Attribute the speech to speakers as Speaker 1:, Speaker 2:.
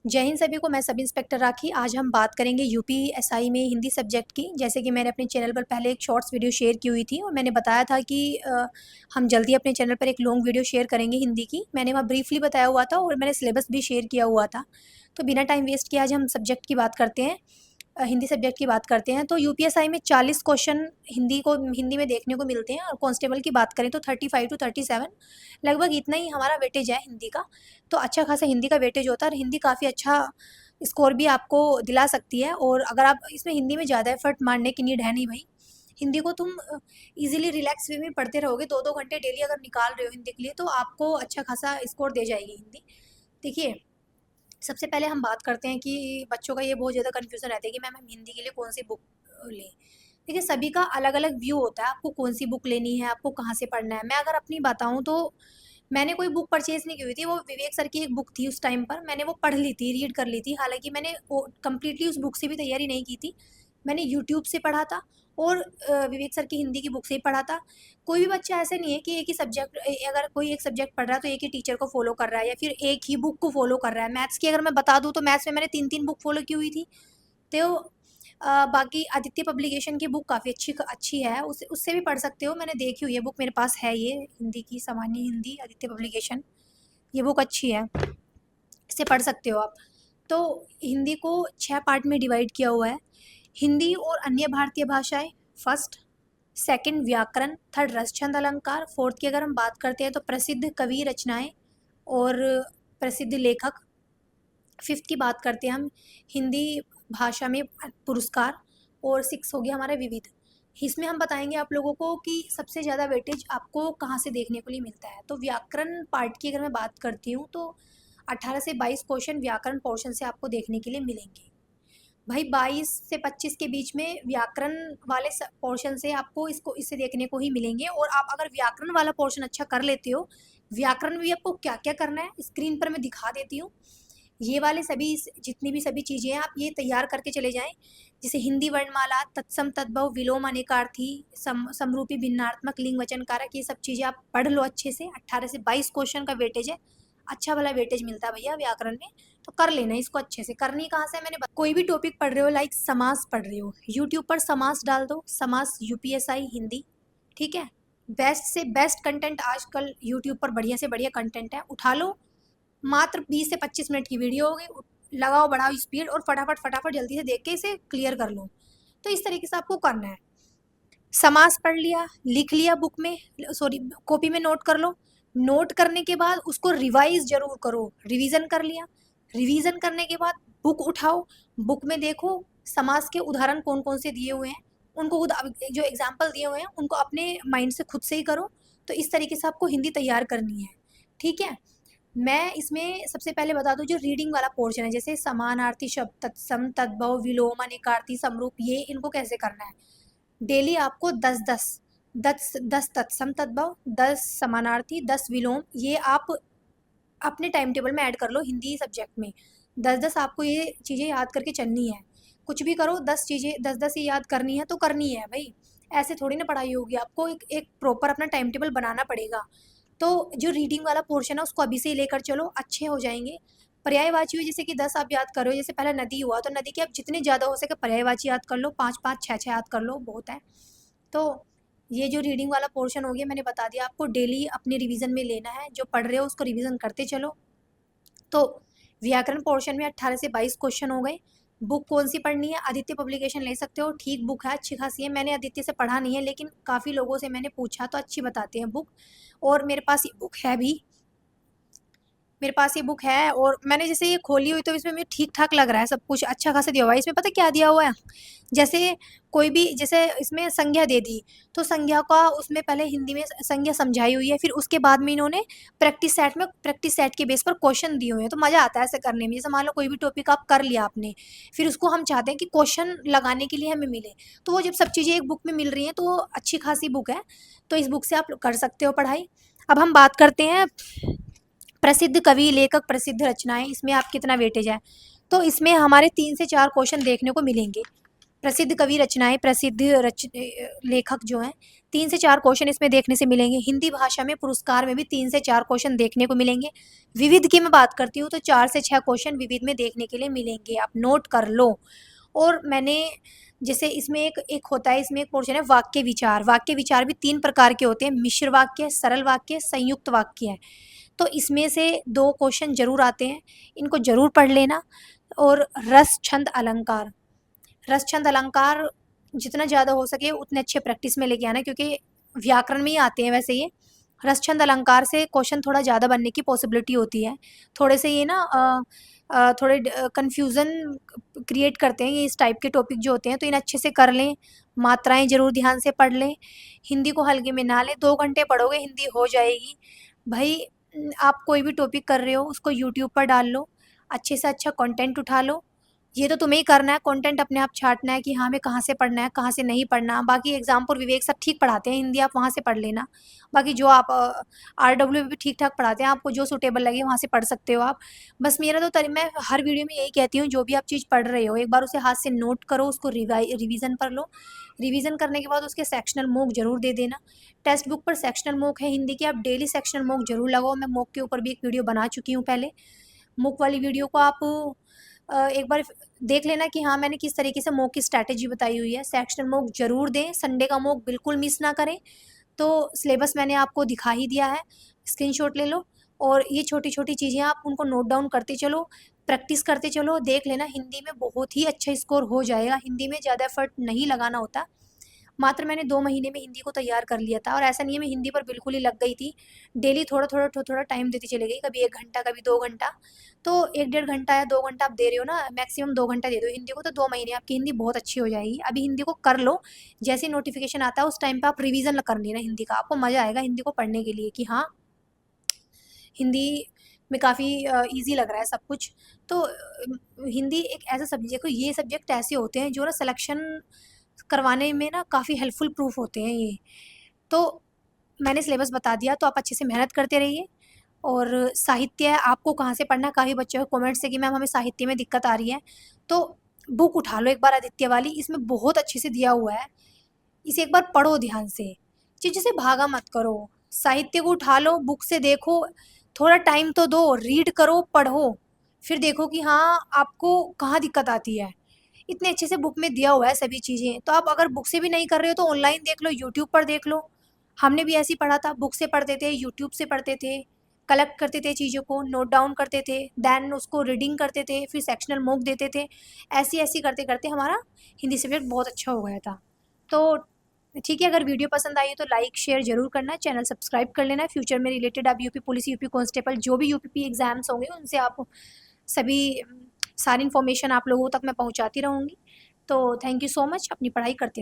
Speaker 1: जय हिंद सभी को। मैं सब इंस्पेक्टर राखी। आज हम बात करेंगे यूपीएसआई में हिंदी सब्जेक्ट की। जैसे कि मैंने अपने चैनल पर पहले एक शॉर्ट्स वीडियो शेयर की हुई थी और मैंने बताया था कि हम जल्दी अपने चैनल पर एक लॉन्ग वीडियो शेयर करेंगे हिंदी की। मैंने वहाँ ब्रीफली बताया हुआ था और मैंने सिलेबस भी शेयर किया हुआ था। तो बिना टाइम वेस्ट किए आज हम सब्जेक्ट की बात करते हैं, हिंदी सब्जेक्ट की बात करते हैं। तो यूपीएसआई में 40 क्वेश्चन हिंदी में देखने को मिलते हैं और कांस्टेबल की बात करें तो 35 टू 37 लगभग इतना ही हमारा वेटेज है हिंदी का। तो अच्छा खासा हिंदी का वेटेज होता है और हिंदी काफ़ी अच्छा स्कोर भी आपको दिला सकती है। और अगर आप इसमें हिंदी में ज़्यादा एफर्ट मारने की नीड है नहीं भाई। हिंदी को तुम इजीली रिलैक्स वे में पढ़ते रहोगे, 2-2 घंटे डेली अगर निकाल रहे हो हिंदी के लिए तो आपको अच्छा खासा स्कोर दे जाएगी हिंदी। देखिए, सबसे पहले हम बात करते हैं कि बच्चों का ये बहुत ज़्यादा कन्फ्यूज़न रहता है कि मैम हम हिंदी के लिए कौन सी बुक लें। देखिए, सभी का अलग अलग व्यू होता है, आपको कौन सी बुक लेनी है, आपको कहाँ से पढ़ना है। मैं अगर अपनी बताऊँ तो मैंने कोई बुक परचेज़ नहीं की हुई थी, वो विवेक सर की एक बुक थी उस टाइम पर, मैंने वो पढ़ ली थी, रीड कर ली थी। हालाँकि मैंने वो कंप्लीटली उस बुक से भी तैयारी नहीं की थी, मैंने यूट्यूब से पढ़ा था और विवेक सर की हिंदी की बुक से ही पढ़ा था। कोई भी बच्चा ऐसे नहीं है कि एक ही सब्जेक्ट अगर कोई एक सब्जेक्ट पढ़ रहा है तो एक ही टीचर को फॉलो कर रहा है या फिर एक ही बुक को फॉलो कर रहा है। मैथ्स की अगर मैं बता दूँ तो मैथ्स में मैंने 3-3 बुक फॉलो की हुई थी। तो बाकी आदित्य पब्लिकेशन की बुक काफ़ी अच्छी है, उससे भी पढ़ सकते हो। मैंने देखी हुई है बुक, मेरे पास है ये हिंदी की सामान्य हिंदी आदित्य पब्लिकेशन, ये बुक अच्छी है, इसे पढ़ सकते हो आप। तो हिंदी को 6 पार्ट में डिवाइड किया हुआ है। हिंदी और अन्य भारतीय भाषाएं फर्स्ट, सेकंड व्याकरण, थर्ड रस छंद अलंकार, फोर्थ की अगर हम बात करते हैं तो प्रसिद्ध कवि रचनाएं और प्रसिद्ध लेखक, फिफ्थ की बात करते हैं हम हिंदी भाषा में पुरस्कार, और सिक्स हो गया हमारा विविध। इसमें हम बताएंगे आप लोगों को कि सबसे ज़्यादा वेटेज आपको कहाँ से देखने को लिए मिलता है। तो व्याकरण पार्ट की अगर मैं बात करती हूँ तो 18 से 22 क्वेश्चन व्याकरण पोर्शन से आपको देखने के लिए मिलेंगे। भाई 22 से 25 के बीच में व्याकरण वाले पोर्शन से आपको इसे देखने को ही मिलेंगे। और आप अगर व्याकरण वाला पोर्शन अच्छा कर लेते हो, व्याकरण में भी आपको क्या क्या करना है स्क्रीन पर मैं दिखा देती हूँ। ये वाले सभी जितनी भी सभी चीज़ें हैं आप ये तैयार करके चले जाएं। जैसे हिंदी वर्णमाला, तत्सम तद्भव, विलोम अनेकार्थी, समरूपी भिन्नात्मक, लिंग वचन कारक, ये सब चीज़ें आप पढ़ लो अच्छे से। 18 से 22 क्वेश्चन का वेटेज है, अच्छा वाला वेटेज मिलता है भैया व्याकरण में। तो कर लेना इसको अच्छे से। करनी कहाँ से मैंने कोई भी टॉपिक पढ़ रहे हो, लाइक समास पढ़ रहे हो, यूट्यूब पर समास डाल दो, समास यूपीएसआई हिंदी, ठीक है। बेस्ट से बेस्ट कंटेंट आजकल यूट्यूब पर बढ़िया से बढ़िया कंटेंट है, उठा लो। मात्र 20 से 25 मिनट की वीडियो होगी, लगाओ बढ़ाओ स्पीड और फटाफट फटाफट जल्दी से देख के इसे क्लियर कर लो। तो इस तरीके से आपको करना है। समास पढ़ लिया, लिख लिया बुक में, सॉरी कॉपी में नोट कर लो। नोट करने के बाद उसको रिवाइज जरूर करो, रिवीजन कर लिया। रिवीजन करने के बाद बुक उठाओ, बुक में देखो समास के उदाहरण कौन कौन से दिए हुए हैं, उनको जो एग्जाम्पल दिए हुए हैं उनको अपने माइंड से खुद से ही करो। तो इस तरीके से आपको हिंदी तैयार करनी है, ठीक है। मैं इसमें सबसे पहले बता दूं जो रीडिंग वाला पोर्शन है, जैसे समानार्थी शब्द, तत्सम तद्भव, विलोम अनेकार्थी, समरूप, ये इनको कैसे करना है। डेली आपको 10 तत्सम तद्भव, 10 समानार्थी, 10 विलोम, ये आप अपने टाइम टेबल में ऐड कर लो हिंदी सब्जेक्ट में। 10-10 आपको ये चीज़ें याद करके चलनी है। कुछ भी करो 10 चीज़ें 10-10 ही याद करनी है तो करनी है भाई। ऐसे थोड़ी ना पढ़ाई होगी, आपको एक प्रॉपर अपना टाइम टेबल बनाना पड़ेगा। तो जो रीडिंग वाला पोर्शन है उसको अभी से ही लेकर चलो, अच्छे हो जाएंगे। पर्यायवाची हुई जैसे कि 10 आप याद करो, जैसे पहले नदी हुआ तो नदी के आप जितने ज़्यादा हो सके पर्यायवाची याद कर लो, 5-5 6-6 याद कर लो, बहुत है। तो ये जो रीडिंग वाला पोर्शन हो गया मैंने बता दिया आपको, डेली अपने रिवीजन में लेना है, जो पढ़ रहे हो उसको रिवीजन करते चलो। तो व्याकरण पोर्शन में 18 से 22 क्वेश्चन हो गए। बुक कौन सी पढ़नी है, आदित्य पब्लिकेशन ले सकते हो, ठीक बुक है, अच्छी खासी है। मैंने आदित्य से पढ़ा नहीं है लेकिन काफ़ी लोगों से मैंने पूछा तो अच्छी बताते हैं बुक, और मेरे पास ये बुक है भी, मेरे पास ये बुक है। और मैंने जैसे ये खोली हुई तो इसमें मुझे ठीक ठाक लग रहा है, सब कुछ अच्छा खासा दिया हुआ है। इसमें पता क्या दिया हुआ है, जैसे कोई भी जैसे इसमें संज्ञा दे दी तो संज्ञा का उसमें पहले हिंदी में संज्ञा समझाई हुई है, फिर उसके बाद में इन्होंने प्रैक्टिस सेट के बेस पर क्वेश्चन दिए हुए हैं। तो मज़ा आता है ऐसे करने में। जैसे मान लो कोई भी टॉपिक आप कर लिया आपने, फिर उसको हम चाहते हैं कि क्वेश्चन लगाने के लिए हमें मिले, तो वो जब सब चीज़ें एक बुक में मिल रही हैं तो अच्छी खासी बुक है। तो इस बुक से आप कर सकते हो पढ़ाई। अब हम बात करते हैं प्रसिद्ध कवि लेखक प्रसिद्ध रचनाएं, इसमें आप कितना वेटेज है। तो इसमें हमारे 3 से 4 क्वेश्चन देखने को मिलेंगे। प्रसिद्ध कवि रचनाएँ, प्रसिद्ध लेखक जो हैं, 3 से 4 क्वेश्चन इसमें देखने से मिलेंगे। हिंदी भाषा में पुरस्कार में भी 3 से 4 क्वेश्चन देखने को मिलेंगे। विविध की मैं बात करती हूँ तो 4 से 6 क्वेश्चन विविध में देखने के लिए मिलेंगे, आप नोट कर लो। और मैंने जैसे इसमें एक होता है, इसमें एक पोर्शन है वाक्य विचार। वाक्य विचार भी 3 प्रकार के होते हैं, मिश्र वाक्य, सरल वाक्य, संयुक्त वाक्य है। तो इसमें से 2 क्वेश्चन ज़रूर आते हैं, इनको ज़रूर पढ़ लेना। और रस, छंद, अलंकार। रस, छंद, अलंकार जितना ज़्यादा हो सके उतने अच्छे प्रैक्टिस में लेके आना, क्योंकि व्याकरण में ही आते हैं वैसे ये। रस, छंद, अलंकार से क्वेश्चन थोड़ा ज़्यादा बनने की पॉसिबिलिटी होती है। थोड़े से ये ना थोड़े कन्फ्यूज़न क्रिएट करते हैं ये इस टाइप के टॉपिक जो होते हैं, तो इन्हें अच्छे से कर लें। मात्राएँ ज़रूर ध्यान से पढ़ लें। हिंदी को हल्के में ना लें, 2 घंटे पढ़ोगे हिंदी हो जाएगी। भाई आप कोई भी टॉपिक कर रहे हो उसको यूट्यूब पर डाल लो, अच्छे से अच्छा कंटेंट उठा लो। ये तो तुम्हें ही करना है, कंटेंट अपने आप छाँटना है कि हाँ, हमें कहाँ से पढ़ना है, कहाँ से नहीं पढ़ना। बाकी एग्ज़ामपुर विवेक सर ठीक पढ़ाते हैं हिंदी, आप वहाँ से पढ़ लेना। बाकी जो आप आरडब्ल्यू भी ठीक-ठाक पढ़ाते हैं, आपको जो सूटेबल लगे वहाँ से पढ़ सकते हो आप। बस मेरा तो मैं हर वीडियो में यही कहती हूँ, जो भी आप चीज़ पढ़ रहे हो, एक बार उसे हाथ से नोट करो, उसको रिवीज़न कर लो। रिवीज़न करने के बाद उसके सेक्शनल मॉक ज़रूर दे देना। टेक्स्ट बुक पर सेक्शनल मॉक है हिंदी की, आप डेली सेक्शनल मॉक ज़रूर लगाओ। मैं मॉक के ऊपर भी एक वीडियो बना चुकी हूँ पहले। मॉक वाली वीडियो को आप एक बार देख लेना कि हाँ, मैंने किस तरीके से मॉक की स्ट्रैटेजी बताई हुई है। सेक्शनल मॉक ज़रूर दें, संडे का मॉक बिल्कुल मिस ना करें। तो सिलेबस मैंने आपको दिखा ही दिया है, स्क्रीनशॉट ले लो। और ये छोटी-छोटी चीज़ें आप उनको नोट डाउन करते चलो, प्रैक्टिस करते चलो, देख लेना हिंदी में बहुत ही अच्छा स्कोर हो जाएगा। हिंदी में ज़्यादा एफर्ट नहीं लगाना होता। मात्र मैंने 2 महीने में हिंदी को तैयार कर लिया था, और ऐसा नहीं है मैं हिंदी पर बिल्कुल ही लग गई थी। डेली थोड़ा-थोड़ा टाइम देती चली गई, कभी 1 घंटा, कभी 2 घंटा। तो 1 डेढ़ घंटा या 2 घंटा आप दे रहे हो ना, मैक्सिमम 2 घंटा दे दो हिंदी को, तो 2 महीने आपकी हिंदी बहुत अच्छी हो जाएगी। अभी हिंदी को कर लो, जैसे ही नोटिफ़िकेशन आता है उस टाइम पे आप रिवीज़न कर लेना हिंदी का, आपको मज़ा आएगा हिंदी को पढ़ने के लिए कि हाँ, हिंदी में काफ़ी ईज़ी लग रहा है सब कुछ। तो हिंदी एक ऐसा सब्जेक्ट, ये सब्जेक्ट ऐसे होते हैं जो ना सिलेक्शन करवाने में ना काफ़ी हेल्पफुल प्रूफ होते हैं ये। तो मैंने सिलेबस बता दिया, तो आप अच्छे से मेहनत करते रहिए। और साहित्य आपको कहाँ से पढ़ना है, काफ़ी बच्चों के कमेंट्स है कि मैम हमें साहित्य में दिक्कत आ रही है। तो बुक उठा लो एक बार आदित्य वाली, इसमें बहुत अच्छे से दिया हुआ है। इसे एक बार पढ़ो ध्यान से, चीज़ों से भागा मत करो। साहित्य को उठा लो, बुक से देखो, थोड़ा टाइम तो दो, रीड करो, पढ़ो, फिर देखो कि हाँ, आपको कहाँ दिक्कत आती है। इतने अच्छे से बुक में दिया हुआ है सभी चीज़ें, तो आप अगर बुक से भी नहीं कर रहे हो तो ऑनलाइन देख लो, यूट्यूब पर देख लो। हमने भी ऐसे ही पढ़ा था, बुक से पढ़ते थे, यूट्यूब से पढ़ते थे, कलेक्ट करते थे चीज़ों को, नोट डाउन करते थे, देन उसको रीडिंग करते थे, फिर सेक्शनल मॉक देते थे। ऐसे-ऐसे करते-करते हमारा हिंदी सब्जेक्ट बहुत अच्छा हो गया था। तो ठीक है, अगर वीडियो पसंद आई हो तो लाइक, शेयर ज़रूर करना, चैनल सब्सक्राइब कर लेना। फ्यूचर में रिलेटेड आप यूपी पुलिस, यूपी कांस्टेबल जो भी यूपीपी एग्ज़ाम्स होंगे उनसे आप सभी सारी इन्फॉर्मेशन आप लोगों तक मैं पहुँचाती रहूँगी। तो थैंक यू सो मच, अपनी पढ़ाई करते